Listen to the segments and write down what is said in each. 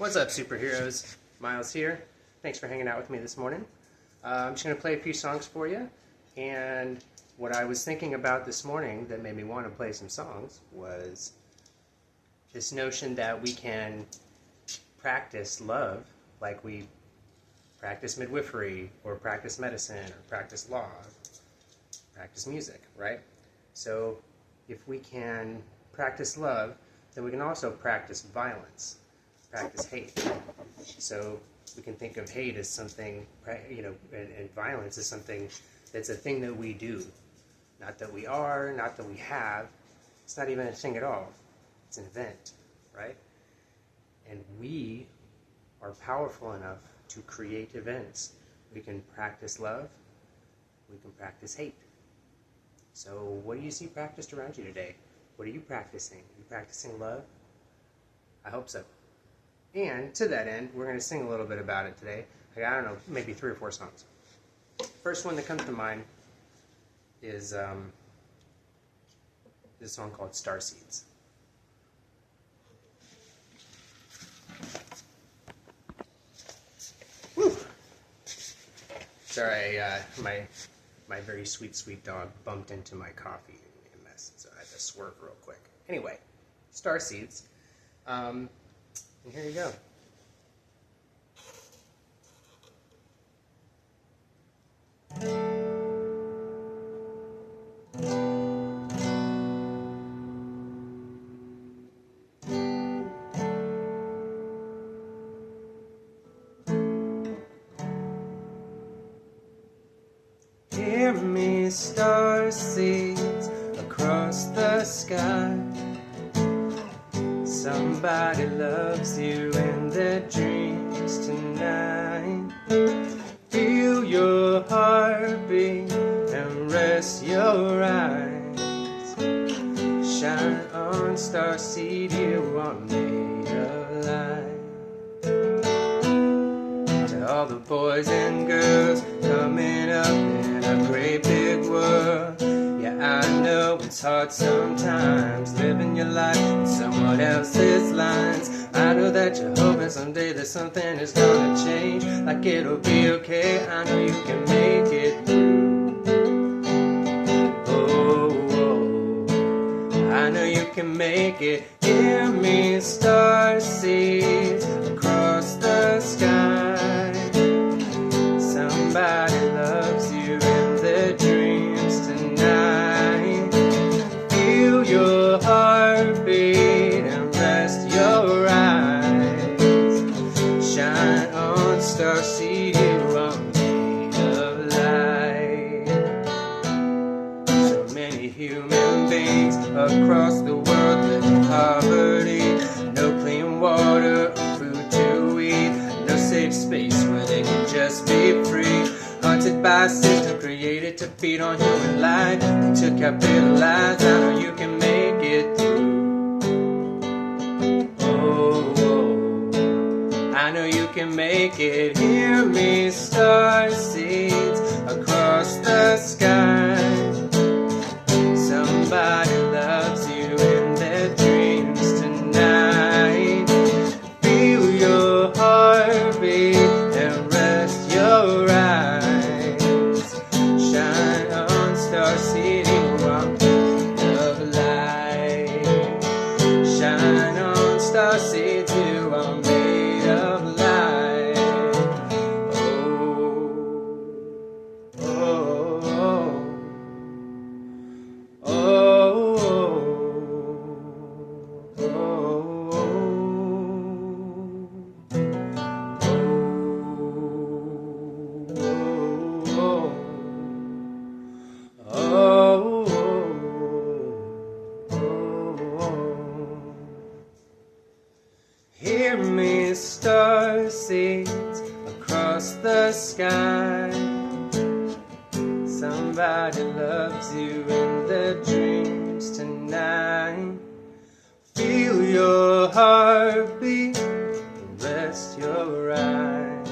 What's up, superheroes? Miles here. Thanks for hanging out with me this morning. I'm just going to play a few songs for you, and what I was thinking about this morning that made me want to play some songs was this notion that we can practice love like we practice midwifery, or practice medicine, or practice law, practice music, right? So if we can practice love, then we can also practice violence, practice hate. So we can think of hate as something, and violence as something that's a thing that we do. Not that we are, not that we have. It's not even a thing at all. It's an event, right? And we are powerful enough to create events. We can practice love. We can practice hate. So what do you see practiced around you today? What are you practicing? Are you practicing love? I hope so. And to that end, we're going to sing a little bit about it today. I don't know, maybe 3 or 4 songs. First one that comes to mind is this song called Starseeds. Woo! Sorry, my very sweet dog bumped into my coffee and made a mess, so I had to swerve real quick. Anyway, Starseeds. And here you go. Hear me, starseeds across the sky. Somebody loves you in their dreams tonight. Feel your heartbeat and rest your eyes. Shine on, starseed, you are made of light. To all the boys and girls coming up in a great big world, yeah, I know it's hard sometimes living your life in someone else's lines. I know that you're hoping someday that something is gonna change, like it'll be okay. I know you can make it through. Oh, I know you can make it. Hear me, starseeds across the sky. Somebody loves you in their dreams tonight. Feel your heartbeat and rest your eyes. Shine on, starseed, you are made of light. So many human beings across the world live in poverty. No clean water or food to eat. No safe space where they can just be free. Haunted by a system created to feed on human life. They took out their lives. I know you can make it through. Oh, I know you can make it. Hear me, starseeds across the sky. Somebody loves you in their dreams tonight. Feel your heartbeat and rest your eyes. Shine on, starseed, you are made of light. Shine on, starseed, you are made of light. Oh, oh, oh, oh, oh, Hear me, starseeds across the sky. Somebody loves you in their dreams tonight. Feel your heartbeat and rest your eyes.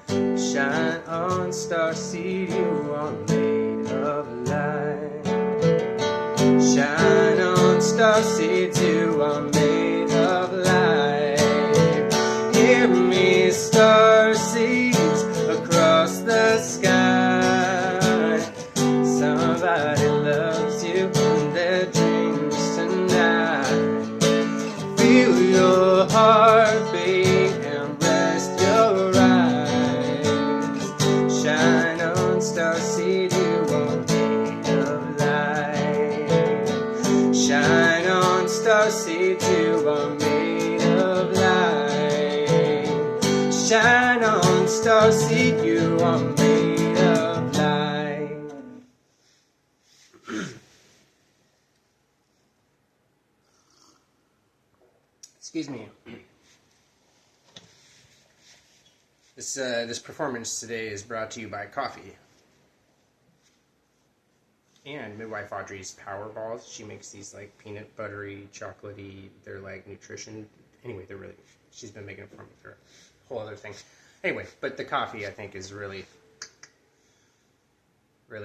Shine on, starseed, you are made of light. Shine on, starseeds, you are made of light. starseeds, you are made of light. Shine on, starseed, you are made of light. Excuse me. This performance today is brought to you by coffee and midwife Audrey's Power Balls. She makes these like peanut buttery, chocolatey. They're like nutrition. Anyway, they're really. She's been making them for me for a whole other thing. Anyway, but the coffee I think is really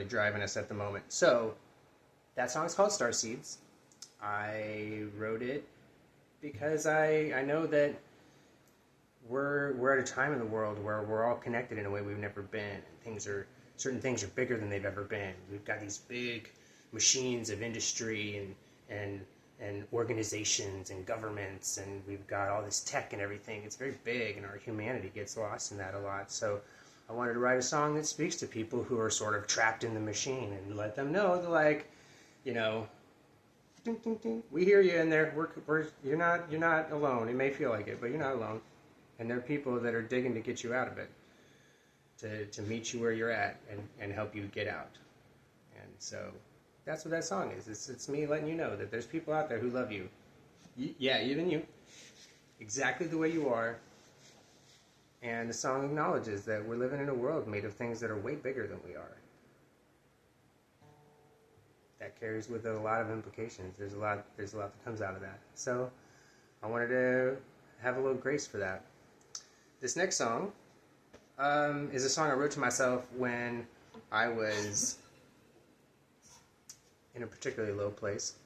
driving us at the moment. So that song's called Starseeds. I wrote it because I know that we're at a time in the world where we're all connected in a way we've never been. Certain things are bigger than they've ever been. We've got these big machines of industry and organizations and governments, and we've got all this tech and everything. It's very big, and our humanity gets lost in that a lot. So I wanted to write a song that speaks to people who are sort of trapped in the machine and let them know that, like, you know, ding, ding, ding, we hear you in there. You're not alone. It may feel like it, but you're not alone. And there are people that are digging to get you out of it, to meet you where you're at and help you get out. And so that's what that song is. It's me letting you know that there's people out there who love you. Yeah, even you. Exactly the way you are. And the song acknowledges that we're living in a world made of things that are way bigger than we are. That carries with it a lot of implications. There's a lot that comes out of that. So I wanted to have a little grace for that. This next song is a song I wrote to myself when I was in a particularly low place.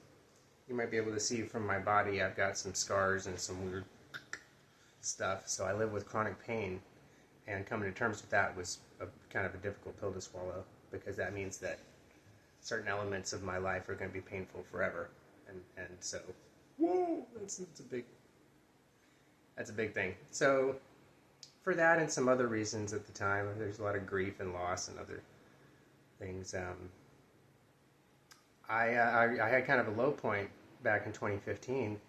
You might be able to see from my body I've got some scars and some weird stuff. So I live with chronic pain, and coming to terms with that was kind of a difficult pill to swallow, because that means that certain elements of my life are going to be painful forever. And so, whoa, that's a big thing. So for that and some other reasons at the time, there's a lot of grief and loss and other things. I had kind of a low point back in 2015,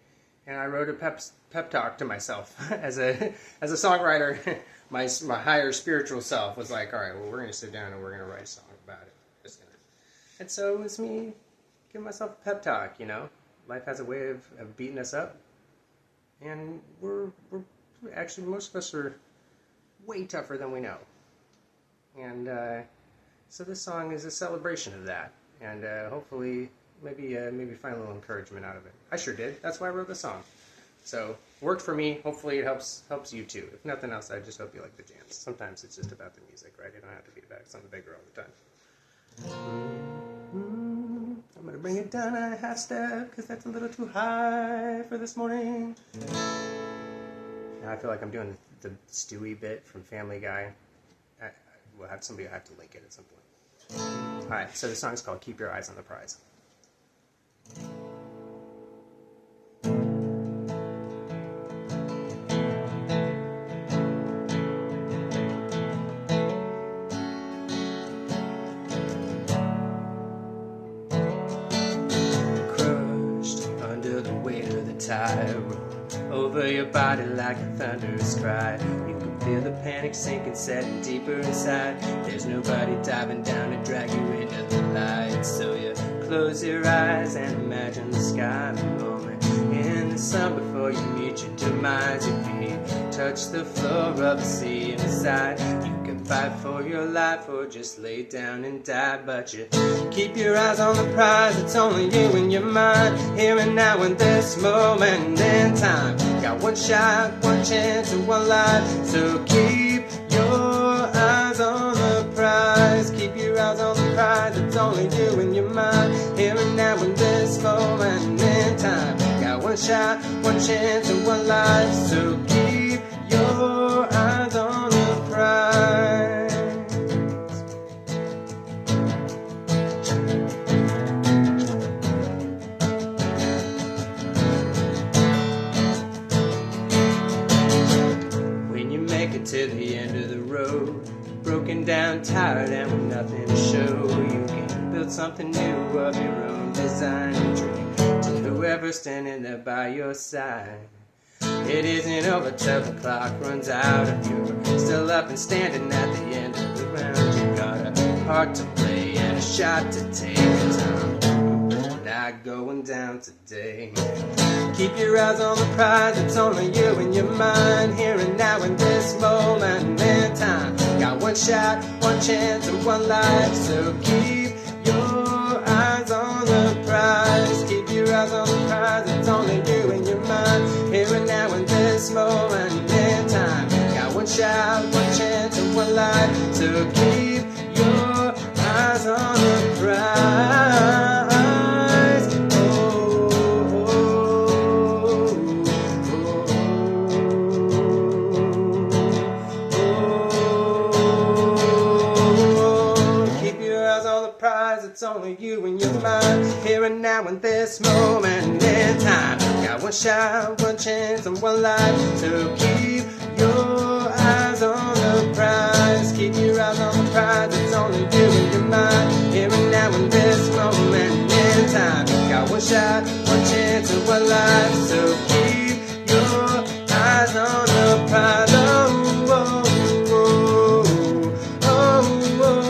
and I wrote a pep talk to myself as a songwriter. My higher spiritual self was like, all right, well, we're going to sit down and we're going to write a song about it. And so it was me giving myself a pep talk. You know, life has a way of beating us up, and we're actually, most of us are way tougher than we know. And so this song is a celebration of that, and hopefully maybe find a little encouragement out of it. I sure did. That's why I wrote the song. So it worked for me. Hopefully it helps you too. If nothing else, I just hope you like the jams. Sometimes it's just about the music, right? You don't have to be about something bigger all the time. I'm going to bring it down a half step, because that's a little too high for this morning. Now I feel like I'm doing the Stewie bit from Family Guy. Somebody will have to link it at some point. Alright, so the song's called Keep Your Eyes on the Prize. Tide roll over your body like a thunderous cry. You can feel the panic sinking, setting deeper inside. There's nobody diving down to drag you into the light. So you close your eyes and imagine the sky in the moment in the sun before you meet your demise. Your feet touch the floor of the sea, and decide you can fight for your life or just lay down and die. But you keep your eyes on the prize. It's only you and your mind, here and now in this moment in time. Got one shot, one chance, and one life. So keep your eyes on the prize. Keep your eyes on the prize. It's only you and your mind, here and now in this moment in time. Got one shot, one chance, and one life. So keep your eyes on the prize. When you make it to the end of the road, broken down, tired, and with nothing to show, you can build something new of your own design and dream. To whoever forever standing there by your side. It isn't over till the clock runs out and you're still up and standing at the end of the round. You got a part to play and a shot to take. Time not going down today. Keep your eyes on the prize, it's only you and your mind. Here and now in this moment in time. Got one shot, one chance, and one life. So keep your eyes on the prize. Keep your eyes on the prize, it's only you and your mind. Here and now in this moment in time. Got one shot, one chance, and one life. So keep your eyes on the prize. It's only you and your mind, here and now in this moment in time. Got one shot, one chance, and one life. So keep your eyes on the prize. Keep your eyes on the prize. It's only you and your mind, here and now in this moment in time. Got one shot, one chance, and one life. So keep your eyes on the prize. Oh, oh, oh, oh, oh, oh.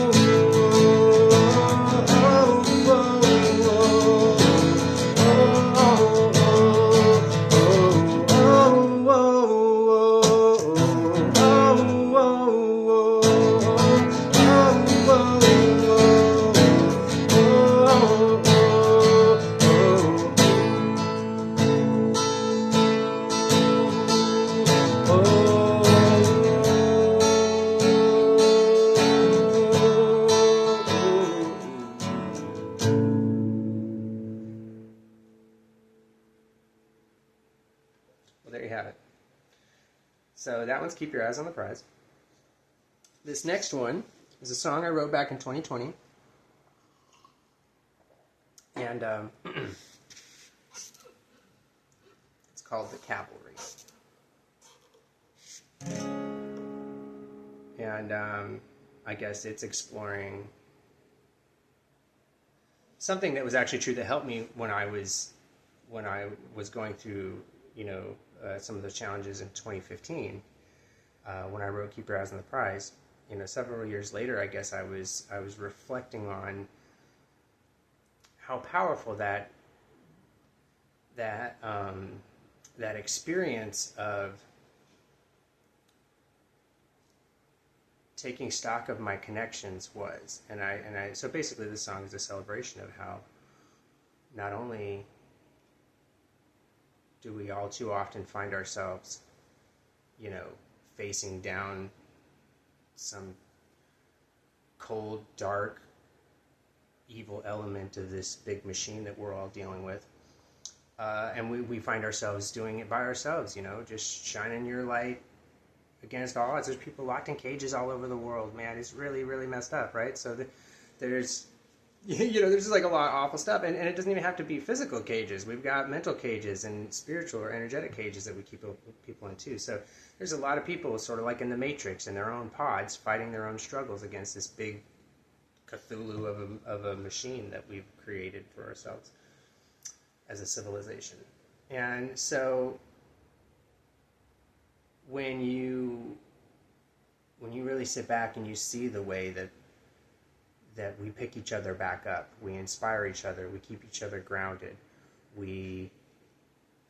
Well, there you have it. So that one's Keep Your Eyes on the Prize. This next one is a song I wrote back in 2020. And it's called The Cavalry. And I guess it's exploring something that was actually true that helped me when I was going through, some of those challenges in 2015, when I wrote Keep Your Eyes on the Prize. Several years later, I guess I was reflecting on how powerful that experience of taking stock of my connections was. So basically this song is a celebration of how not only do we all too often find ourselves, facing down some cold, dark, evil element of this big machine that we're all dealing with. And we find ourselves doing it by ourselves, just shining your light against all odds. There's people locked in cages all over the world, man. It's really, really messed up, right? So there's just like a lot of awful stuff. And it doesn't even have to be physical cages. We've got mental cages and spiritual or energetic cages that we keep people in too. So there's a lot of people sort of like in the Matrix in their own pods fighting their own struggles against this big Cthulhu of a machine that we've created for ourselves as a civilization. And so when you really sit back and you see the way that we pick each other back up, we inspire each other, we keep each other grounded, we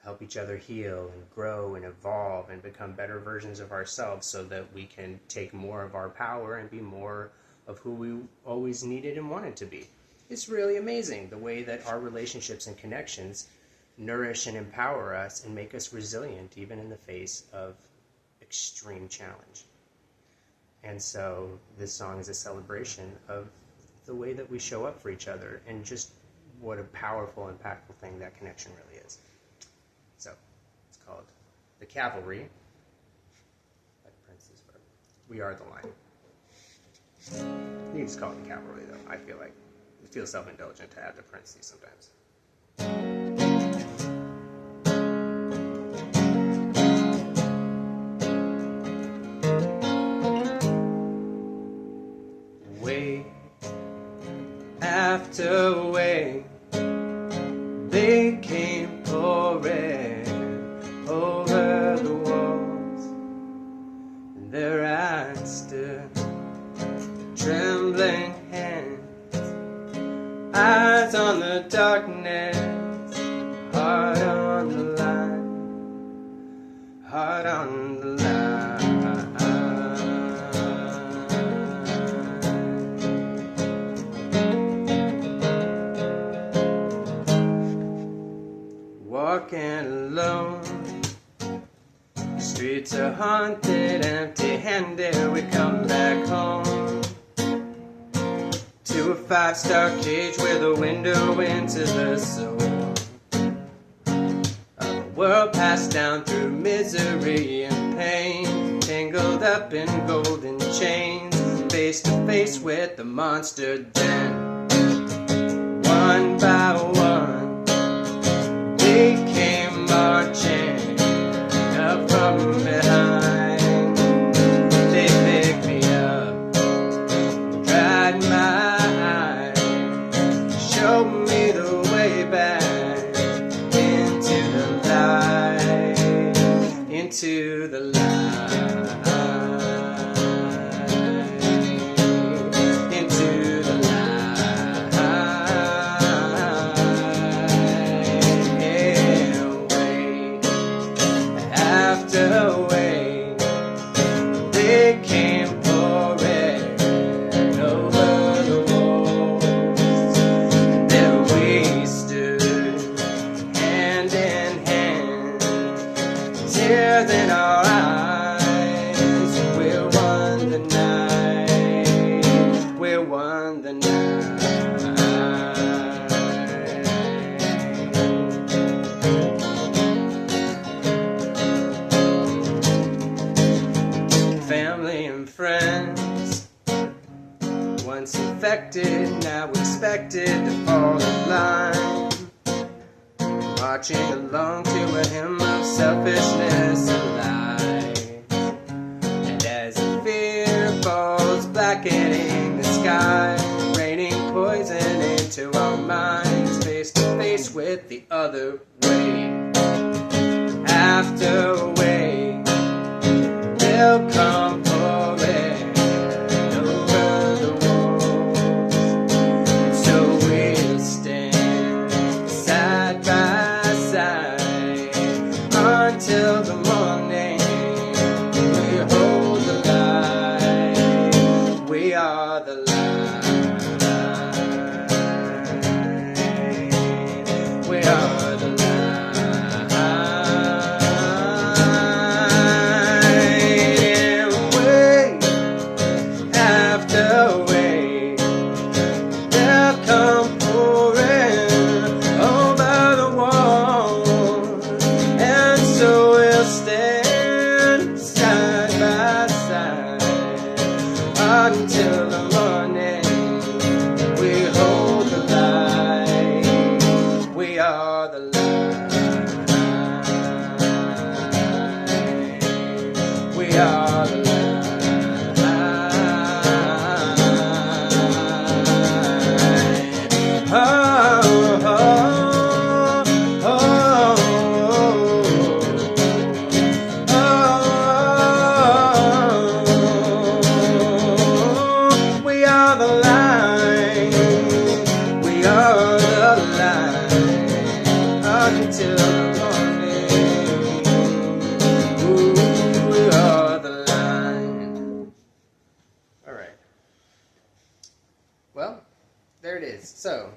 help each other heal and grow and evolve and become better versions of ourselves so that we can take more of our power and be more of who we always needed and wanted to be. It's really amazing the way that our relationships and connections nourish and empower us and make us resilient even in the face of extreme challenge. And so this song is a celebration of the way that we show up for each other and just what a powerful, impactful thing that connection really is. So it's called The Cavalry by Prince's Verb. We Are the Line. You can just call it The Cavalry though. I feel like it feels self-indulgent to add the parentheses sometimes. Way after way, they came walking alone. Streets are haunted, empty-handed. We come back home to a 5-star cage where the window into the soul of a world passed down through misery and pain, tangled up in golden chains, face to face with the monster den. One by one, they came marching up from behind. They picked me up, dried my eyes, showed me the way back into the light, into the light. Tears in our eyes, we won the night, we won the night. Family and friends, once infected, now expected to fall in line, marching along to a hymn of selfishness and lies. And as the fear falls blackening the sky, raining poison into our minds, face to face with the other way. After way, they'll come pouring over the walls, and so we'll stand side by side until the morning. We hold the light, we are the light, we are the light. And way after way, they'll come pouring over the wall, and so we'll stand side by side until the morning. We hold the light, we are the light, we are the light. Oh, oh, oh, oh, we are the light, we are the light until the morning. Ooh, we are the light. All right. Well, there it is. So,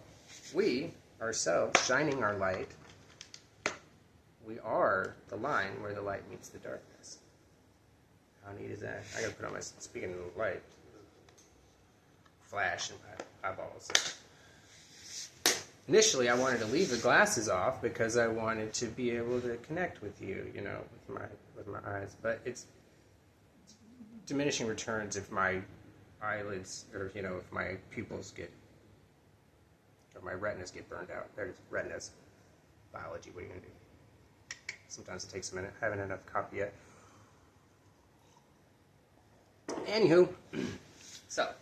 we, ourselves, shining our light, we are the line where the light meets the darkness. How neat is that? I gotta put on my, speaking of the light, flash in my eyeballs. Initially, I wanted to leave the glasses off because I wanted to be able to connect with you, you know, with my eyes. But it's diminishing returns if my eyelids, or, you know, if my pupils get, or my retinas get burned out. There's retinas. Biology, what are you going to do? Sometimes it takes a minute. I haven't had enough coffee yet. Anywho, so.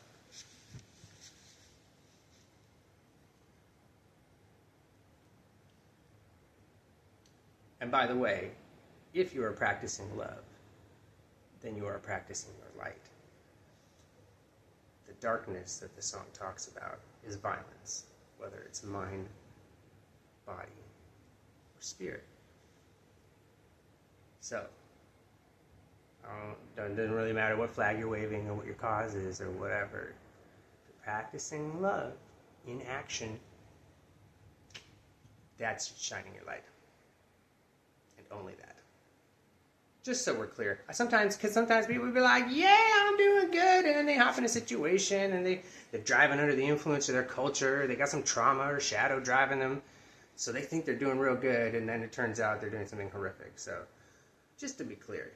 And by the way, if you are practicing love, then you are practicing your light. The darkness that the song talks about is violence, whether it's mind, body, or spirit. So, it doesn't really matter what flag you're waving or what your cause is or whatever. Practicing love in action, that's shining your light. and only that. Just so we're clear. Sometimes people will be like, yeah, I'm doing good, and then they hop in a situation, and they're driving under the influence of their culture, they got some trauma or shadow driving them, so they think they're doing real good, and then it turns out they're doing something horrific. So, just to be clear,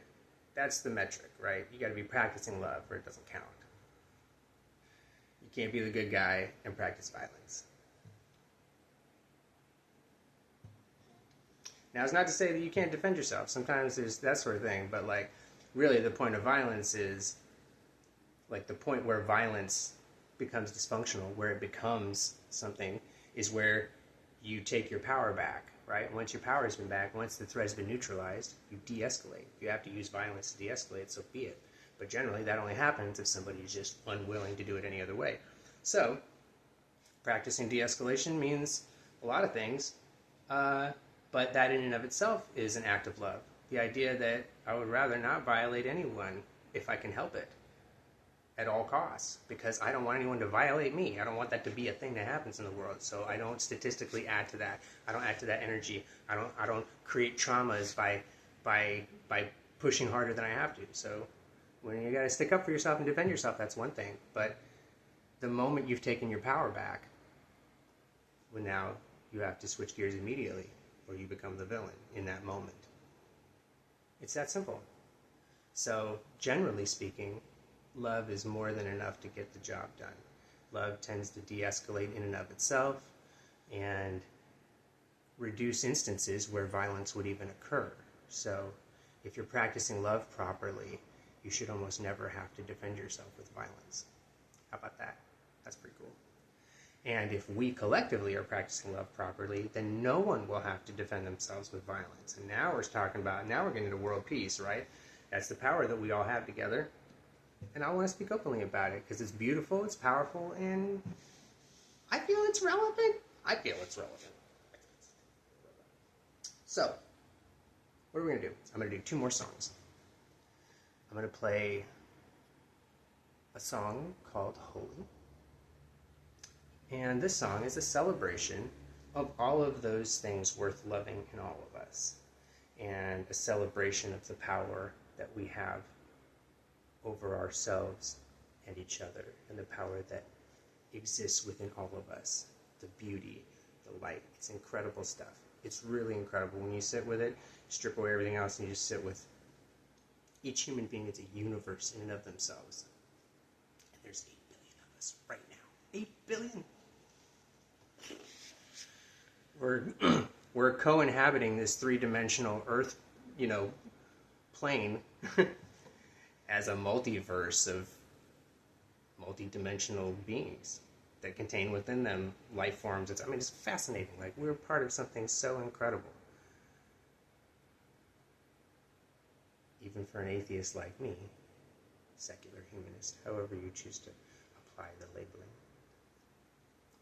that's the metric, right? You gotta be practicing love, or it doesn't count. You can't be the good guy and practice violence. Now, it's not to say that you can't defend yourself. Sometimes there's that sort of thing, but like, really the point of violence is, like, the point where violence becomes dysfunctional, where it becomes something, is where you take your power back, right? Once your power has been back, once the threat has been neutralized, you de-escalate. If you have to use violence to de-escalate, so be it. But generally, that only happens if somebody is just unwilling to do it any other way. So, practicing de-escalation means a lot of things, but that in and of itself is an act of love. The idea that I would rather not violate anyone if I can help it at all costs, because I don't want anyone to violate me. I don't want that to be a thing that happens in the world, so I don't statistically add to that. I don't add to that energy. I don't create traumas by pushing harder than I have to. So when you got to stick up for yourself and defend yourself, that's one thing. But the moment you've taken your power back, well, now you have to switch gears immediately, or you become the villain in that moment. It's that simple. So, generally speaking, love is more than enough to get the job done. Love tends to de-escalate in and of itself and reduce instances where violence would even occur. So, if you're practicing love properly, you should almost never have to defend yourself with violence. How about that? That's pretty cool. And if we collectively are practicing love properly, then no one will have to defend themselves with violence. And now we're getting into world peace, right? That's the power that we all have together. And I want to speak openly about it because it's beautiful, it's powerful, and I feel it's relevant. So, what are we going to do? I'm going to do 2 more songs. I'm going to play a song called Holy. And this song is a celebration of all of those things worth loving in all of us, and a celebration of the power that we have over ourselves and each other, and the power that exists within all of us, the beauty, the light. It's incredible stuff. It's really incredible. When you sit with it, strip away everything else, and you just sit with each human being. It's a universe in and of themselves. And there's 8 billion of us right now. 8 billion! We're co-inhabiting this 3-dimensional Earth, plane as a multiverse of multi-dimensional beings that contain within them life forms. It's fascinating. Like, we're part of something so incredible. Even for an atheist like me, secular humanist, however you choose to apply the labeling.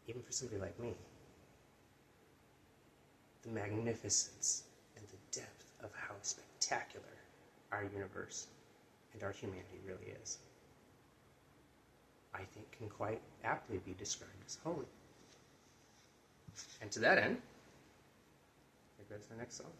Even for somebody like me, the magnificence and the depth of how spectacular our universe and our humanity really is, I think can quite aptly be described as holy. And to that end, here goes our next song.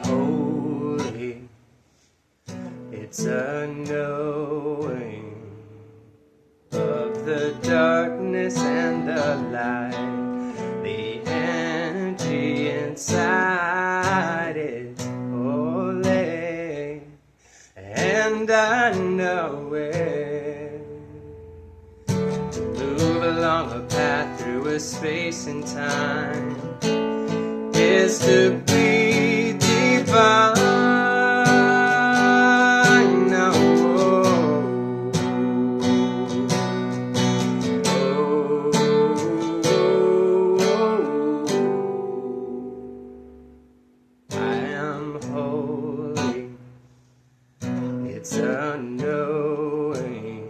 Holy, it's a knowing of the darkness and the light, the energy inside is holy, and I know it to move along a path through a space and time is to be divine. It's a knowing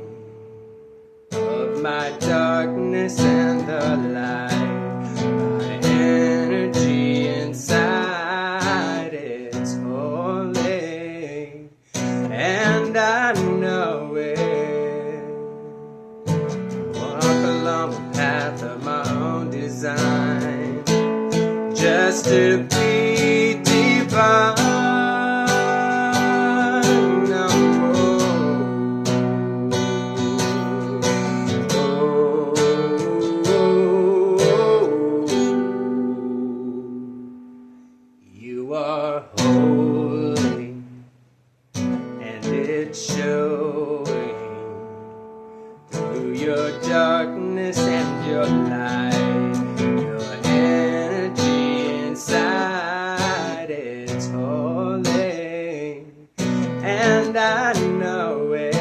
of my darkness and the light. I am designed just to be divine. You are holy, and it's showing through your darkness and your light. Your energy inside, it's holy, and I know it.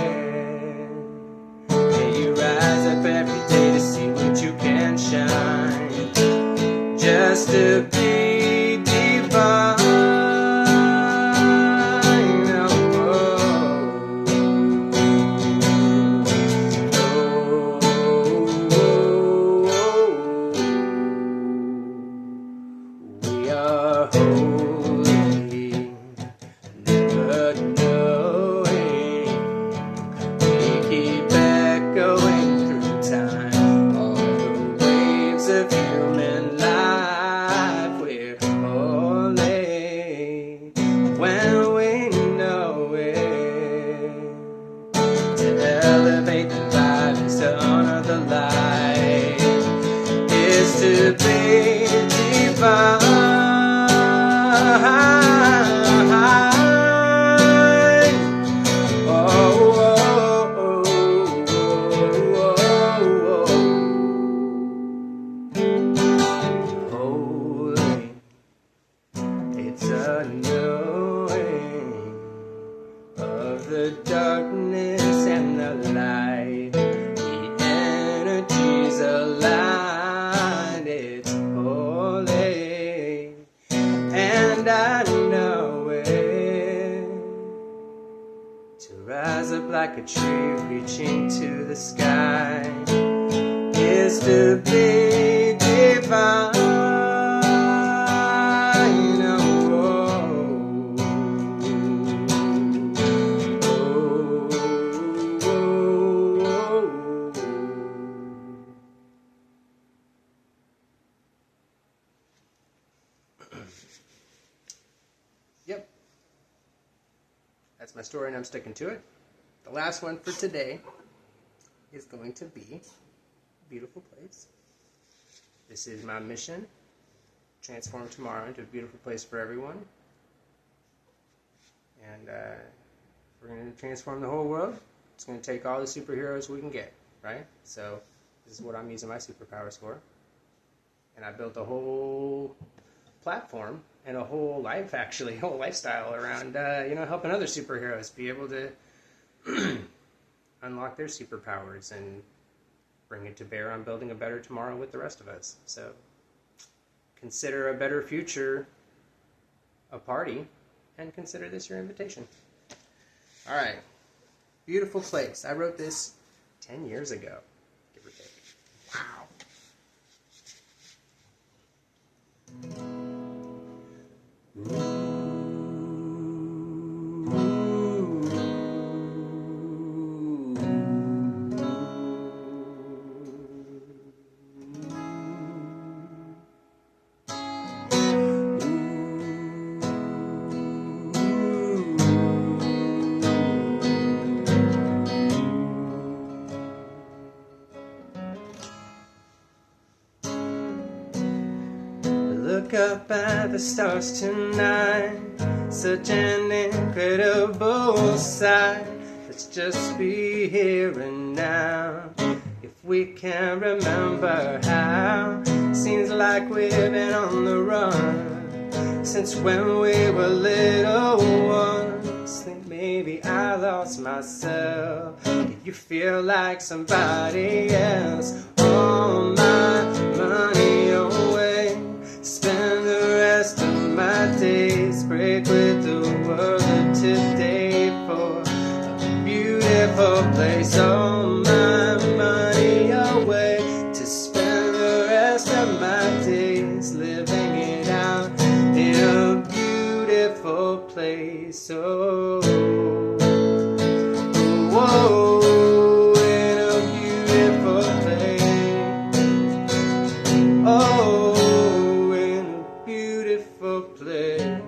And you rise up every day to see what you can shine, just to be divine. We are holy, never knowing. We keep echoing through time, all the waves of human life. We're holy when we know it. To elevate the vibe is to honor the light, is to be divine. Holy, it's a knowing of the darkness and the light. The energy's aligned, it's holy, and I know it. To rise up like a tree reaching to the sky is to be divine. Yep, that's my story, and I'm sticking to it. The last one for today is going to be a beautiful place. This is my mission: transform tomorrow into a beautiful place for everyone. And we're going to transform the whole world. It's going to take all the superheroes we can get, right? So this is what I'm using my superpowers for. And I built a whole platform and a whole life, actually, a whole lifestyle around, helping other superheroes be able to unlock their superpowers and bring it to bear on building a better tomorrow with the rest of us. So consider a better future a party, and consider this your invitation. All right. Beautiful place. I wrote this 10 years ago, give or take. Wow. Look up at the stars tonight, such an incredible sight. Let's just be here and now, if we can remember how. Seems like we've been on the run since when we were little ones. Think maybe I lost myself. Did you feel like somebody else? All my money away, spend the rest of my days, break with the world of today for a beautiful place. All my money away to spend the rest of my days, living it out in a beautiful place. Oh, whoa, in a beautiful place. Oh, in a beautiful place.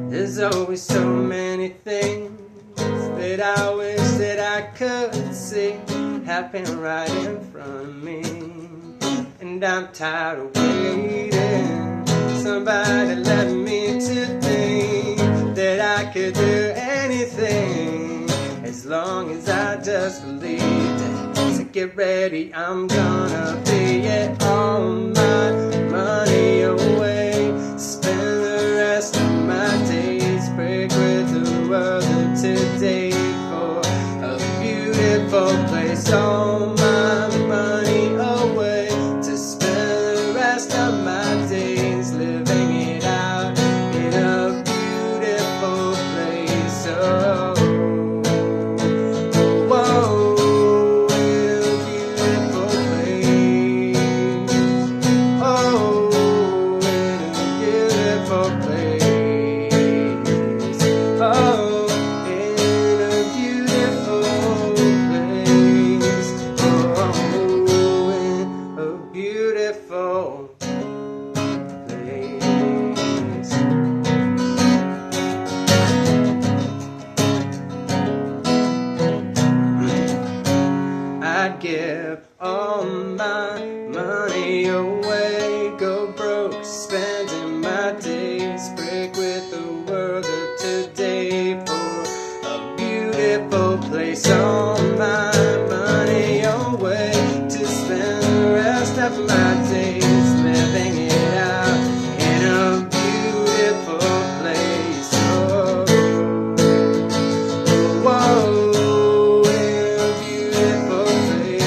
There's always so many things that I wish that I could see happen right in front of me. And I'm tired of waiting. Somebody let me to think that I could do anything as long as I just believed it. So get ready, I'm gonna be it. All my money away, spend the rest of my days, break with the world of today for a beautiful place. All my money away to spend the rest of my days living it out in a beautiful place. Oh, whoa, in a beautiful place. Oh, in a beautiful place. Oh, in a beautiful place. Oh, in a beautiful place. I'd give all my money away, go broke, spending my days, break with the world of today for a beautiful place. All my money away to spend the rest of my days living it out in a beautiful place. Oh, whoa, in a beautiful place.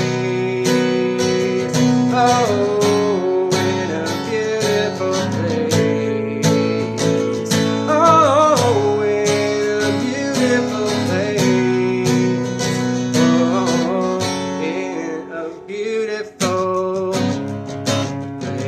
Oh, in a beautiful place. Oh, in a beautiful place. Oh, in a beautiful place.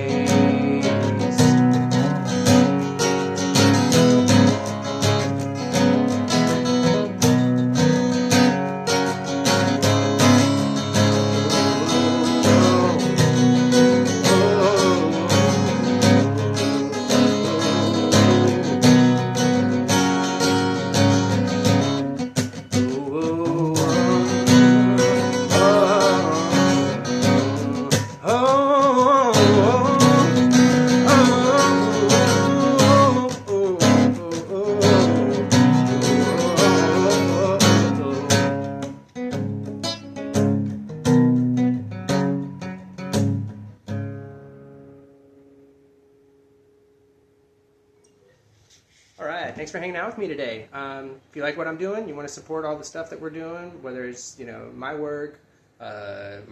All right, thanks for hanging out with me today. If you like what I'm doing, you want to support all the stuff that we're doing, whether it's my work with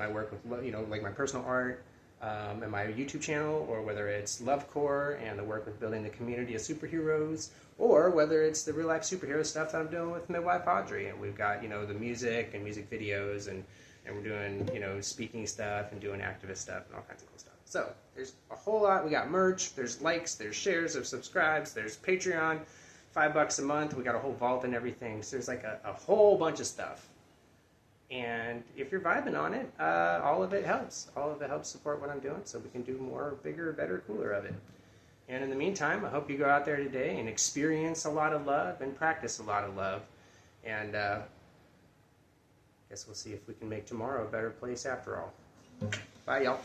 like my personal art and my YouTube channel, or whether it's Love Core and the work with building the community of superheroes, or whether it's the real life superhero stuff that I'm doing with midwife Audrey. And we've got the music and music videos, and we're doing speaking stuff and doing activist stuff and all kinds of cool stuff. So there's a whole lot. We got merch, there's likes, there's shares, there's subscribes, there's Patreon, $5 a month. We got a whole vault and everything. So there's like a whole bunch of stuff. And if you're vibing on it, all of it helps. All of it helps support what I'm doing so we can do more, bigger, better, cooler of it. And in the meantime, I hope you go out there today and experience a lot of love and practice a lot of love. And guess we'll see if we can make tomorrow a better place after all. Bye, y'all.